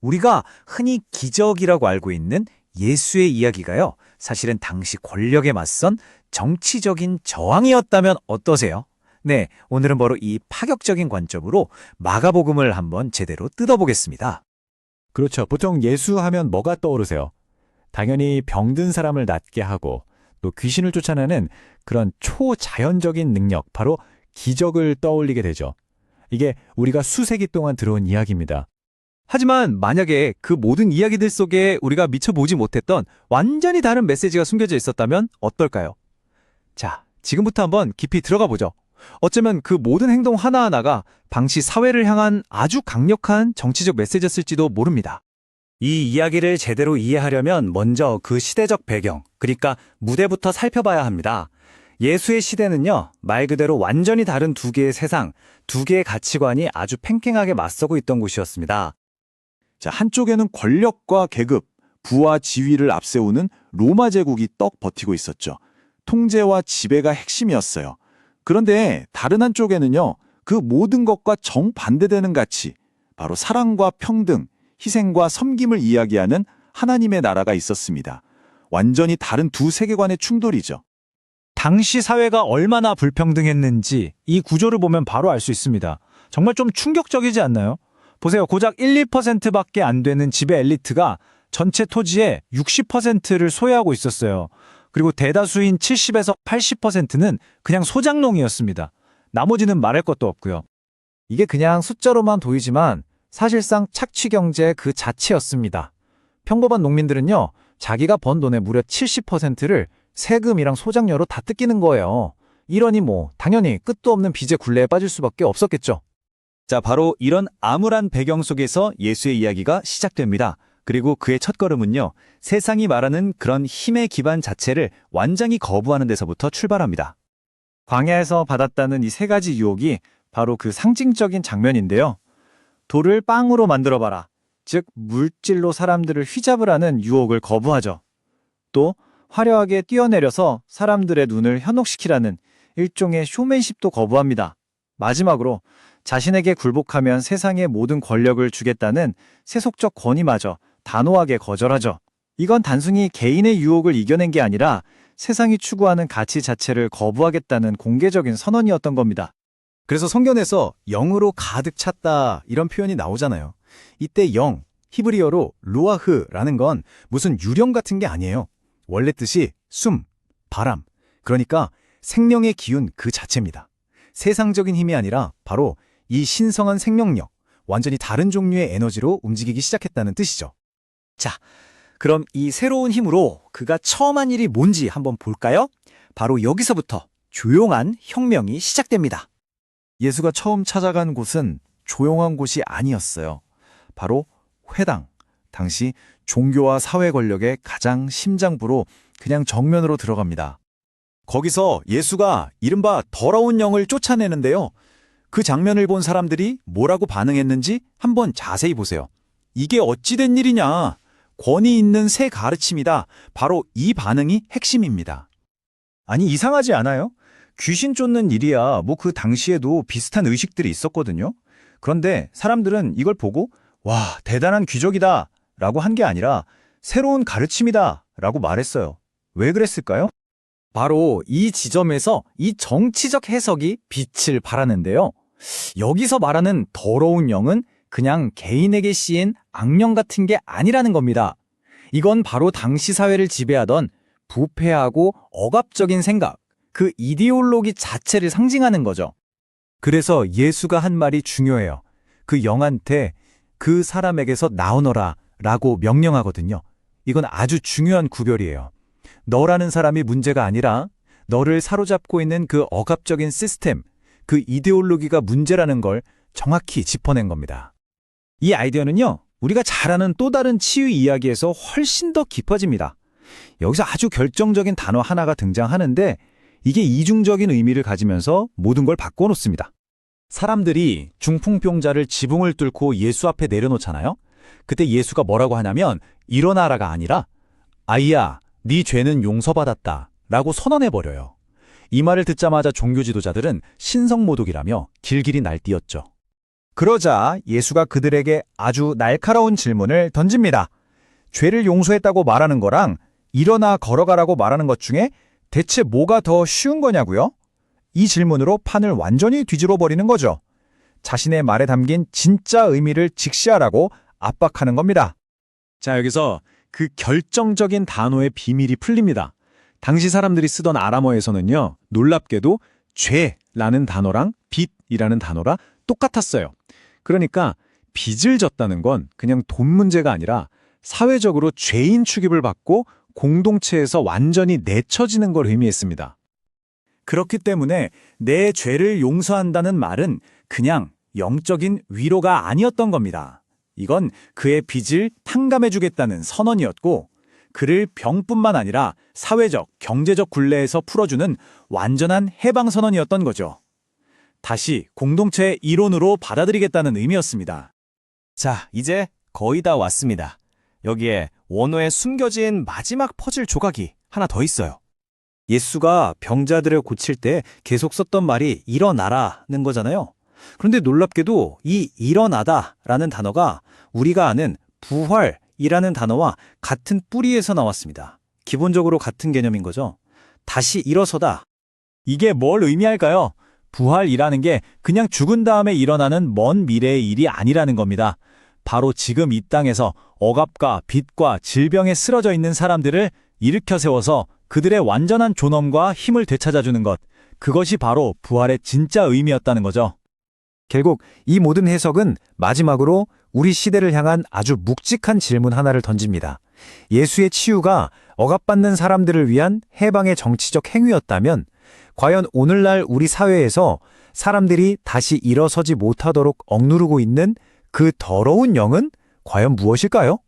우리가 흔히 기적이라고 알고 있는 예수의 이야기가요, 사실은 당시 권력에 맞선 정치적인 저항이었다면 어떠세요? 네, 오늘은 바로 이 파격적인 관점으로 마가복음을 한번 제대로 뜯어보겠습니다. 그렇죠. 보통 예수 하면 뭐가 떠오르세요? 당연히 병든 사람을 낫게 하고 또 귀신을 쫓아내는 그런 초자연적인 능력, 바로 기적을 떠올리게 되죠. 이게 우리가 수세기 동안 들어온 이야기입니다. 하지만 만약에 그 모든 이야기들 속에 우리가 미처 보지 못했던 완전히 다른 메시지가 숨겨져 있었다면 어떨까요? 자, 지금부터 한번 깊이 들어가 보죠. 어쩌면 그 모든 행동 하나하나가 당시 사회를 향한 아주 강력한 정치적 메시지였을지도 모릅니다. 이 이야기를 제대로 이해하려면 먼저 그 시대적 배경, 그러니까 무대부터 살펴봐야 합니다. 예수의 시대는요, 말 그대로 완전히 다른 두 개의 세상, 두 개의 가치관이 아주 팽팽하게 맞서고 있던 곳이었습니다. 자, 한쪽에는 권력과 계급, 부와 지위를 앞세우는 로마 제국이 떡 버티고 있었죠. 통제와 지배가 핵심이었어요. 그런데 다른 한쪽에는요, 그 모든 것과 정반대되는 가치, 바로 사랑과 평등, 희생과 섬김을 이야기하는 하나님의 나라가 있었습니다. 완전히 다른 두 세계관의 충돌이죠. 당시 사회가 얼마나 불평등했는지 이 구조를 보면 바로 알 수 있습니다. 정말 좀 충격적이지 않나요? 보세요. 고작 1, 2%밖에 안 되는 지배 엘리트가 전체 토지의 60%를 소유하고 있었어요. 그리고 대다수인 70에서 80%는 그냥 소장농이었습니다. 나머지는 말할 것도 없고요. 이게 그냥 숫자로만 보이지만 사실상 착취 경제 그 자체였습니다. 평범한 농민들은요, 자기가 번 돈의 무려 70%를 세금이랑 소장료로 다 뜯기는 거예요. 이러니 당연히 끝도 없는 빚의 굴레에 빠질 수밖에 없었겠죠. 자, 바로 이런 암울한 배경 속에서 예수의 이야기가 시작됩니다. 그리고 그의 첫걸음은요, 세상이 말하는 그런 힘의 기반 자체를 완전히 거부하는 데서부터 출발합니다. 광야에서 받았다는 이 세 가지 유혹이 바로 그 상징적인 장면인데요. 돌을 빵으로 만들어봐라. 즉, 물질로 사람들을 휘잡으라는 유혹을 거부하죠. 또 화려하게 뛰어내려서 사람들의 눈을 현혹시키라는 일종의 쇼맨십도 거부합니다. 마지막으로 자신에게 굴복하면 세상의 모든 권력을 주겠다는 세속적 권위마저 단호하게 거절하죠. 이건 단순히 개인의 유혹을 이겨낸 게 아니라 세상이 추구하는 가치 자체를 거부하겠다는 공개적인 선언이었던 겁니다. 그래서 성경에서 영으로 가득 찼다 이런 표현이 나오잖아요. 이때 영, 히브리어로 루아흐라는 건 무슨 유령 같은 게 아니에요. 원래 뜻이 숨, 바람, 그러니까 생명의 기운 그 자체입니다. 세상적인 힘이 아니라 바로 이 신성한 생명력, 완전히 다른 종류의 에너지로 움직이기 시작했다는 뜻이죠. 자, 그럼 이 새로운 힘으로 그가 처음 한 일이 뭔지 한번 볼까요? 바로 여기서부터 조용한 혁명이 시작됩니다. 예수가 처음 찾아간 곳은 조용한 곳이 아니었어요. 바로 회당, 당시 종교와 사회 권력의 가장 심장부로 그냥 정면으로 들어갑니다. 거기서 예수가 이른바 더러운 영을 쫓아내는데요. 그 장면을 본 사람들이 뭐라고 반응했는지 한번 자세히 보세요. 이게 어찌된 일이냐? 권위 있는 새 가르침이다. 바로 이 반응이 핵심입니다. 아니, 이상하지 않아요? 귀신 쫓는 일이야 그 당시에도 비슷한 의식들이 있었거든요. 그런데 사람들은 이걸 보고 와, 대단한 귀족이다 라고 한 게 아니라 새로운 가르침이다 라고 말했어요. 왜 그랬을까요? 바로 이 지점에서 이 정치적 해석이 빛을 발하는데요. 여기서 말하는 더러운 영은 그냥 개인에게 씌인 악령 같은 게 아니라는 겁니다. 이건 바로 당시 사회를 지배하던 부패하고 억압적인 생각, 그 이데올로기 자체를 상징하는 거죠. 그래서 예수가 한 말이 중요해요. 그 영한테 그 사람에게서 나오너라 라고 명령하거든요. 이건 아주 중요한 구별이에요. 너라는 사람이 문제가 아니라 너를 사로잡고 있는 그 억압적인 시스템, 그 이데올로기가 문제라는 걸 정확히 짚어낸 겁니다. 이 아이디어는요, 우리가 잘 아는 또 다른 치유 이야기에서 훨씬 더 깊어집니다. 여기서 아주 결정적인 단어 하나가 등장하는데 이게 이중적인 의미를 가지면서 모든 걸 바꿔놓습니다. 사람들이 중풍병자를 지붕을 뚫고 예수 앞에 내려놓잖아요. 그때 예수가 뭐라고 하냐면 일어나라가 아니라 아이야, 네 죄는 용서받았다 라고 선언해버려요. 이 말을 듣자마자 종교 지도자들은 신성모독이라며 길길이 날뛰었죠. 그러자 예수가 그들에게 아주 날카로운 질문을 던집니다. 죄를 용서했다고 말하는 거랑 일어나 걸어가라고 말하는 것 중에 대체 뭐가 더 쉬운 거냐고요? 이 질문으로 판을 완전히 뒤집어 버리는 거죠. 자신의 말에 담긴 진짜 의미를 직시하라고 압박하는 겁니다. 자, 여기서 그 결정적인 단어의 비밀이 풀립니다. 당시 사람들이 쓰던 아람어에서는요, 놀랍게도 죄라는 단어랑 빚이라는 단어가 똑같았어요. 그러니까 빚을 졌다는 건 그냥 돈 문제가 아니라 사회적으로 죄인 취급을 받고 공동체에서 완전히 내쳐지는 걸 의미했습니다. 그렇기 때문에 내 죄를 용서한다는 말은 그냥 영적인 위로가 아니었던 겁니다. 이건 그의 빚을 탕감해주겠다는 선언이었고, 그를 병뿐만 아니라 사회적, 경제적 굴레에서 풀어주는 완전한 해방선언이었던 거죠. 다시 공동체의 일원으로 받아들이겠다는 의미였습니다. 자, 이제 거의 다 왔습니다. 여기에 원어에 숨겨진 마지막 퍼즐 조각이 하나 더 있어요. 예수가 병자들을 고칠 때 계속 썼던 말이 일어나라는 거잖아요. 그런데 놀랍게도 이 일어나다라는 단어가 우리가 아는 부활이라는 단어와 같은 뿌리에서 나왔습니다. 기본적으로 같은 개념인 거죠. 다시 일어서다. 이게 뭘 의미할까요? 부활이라는 게 그냥 죽은 다음에 일어나는 먼 미래의 일이 아니라는 겁니다. 바로 지금 이 땅에서 억압과 빚과 질병에 쓰러져 있는 사람들을 일으켜 세워서 그들의 완전한 존엄과 힘을 되찾아주는 것, 그것이 바로 부활의 진짜 의미였다는 거죠. 결국 이 모든 해석은 마지막으로 우리 시대를 향한 아주 묵직한 질문 하나를 던집니다. 예수의 치유가 억압받는 사람들을 위한 해방의 정치적 행위였다면 과연 오늘날 우리 사회에서 사람들이 다시 일어서지 못하도록 억누르고 있는 그 더러운 영은 과연 무엇일까요?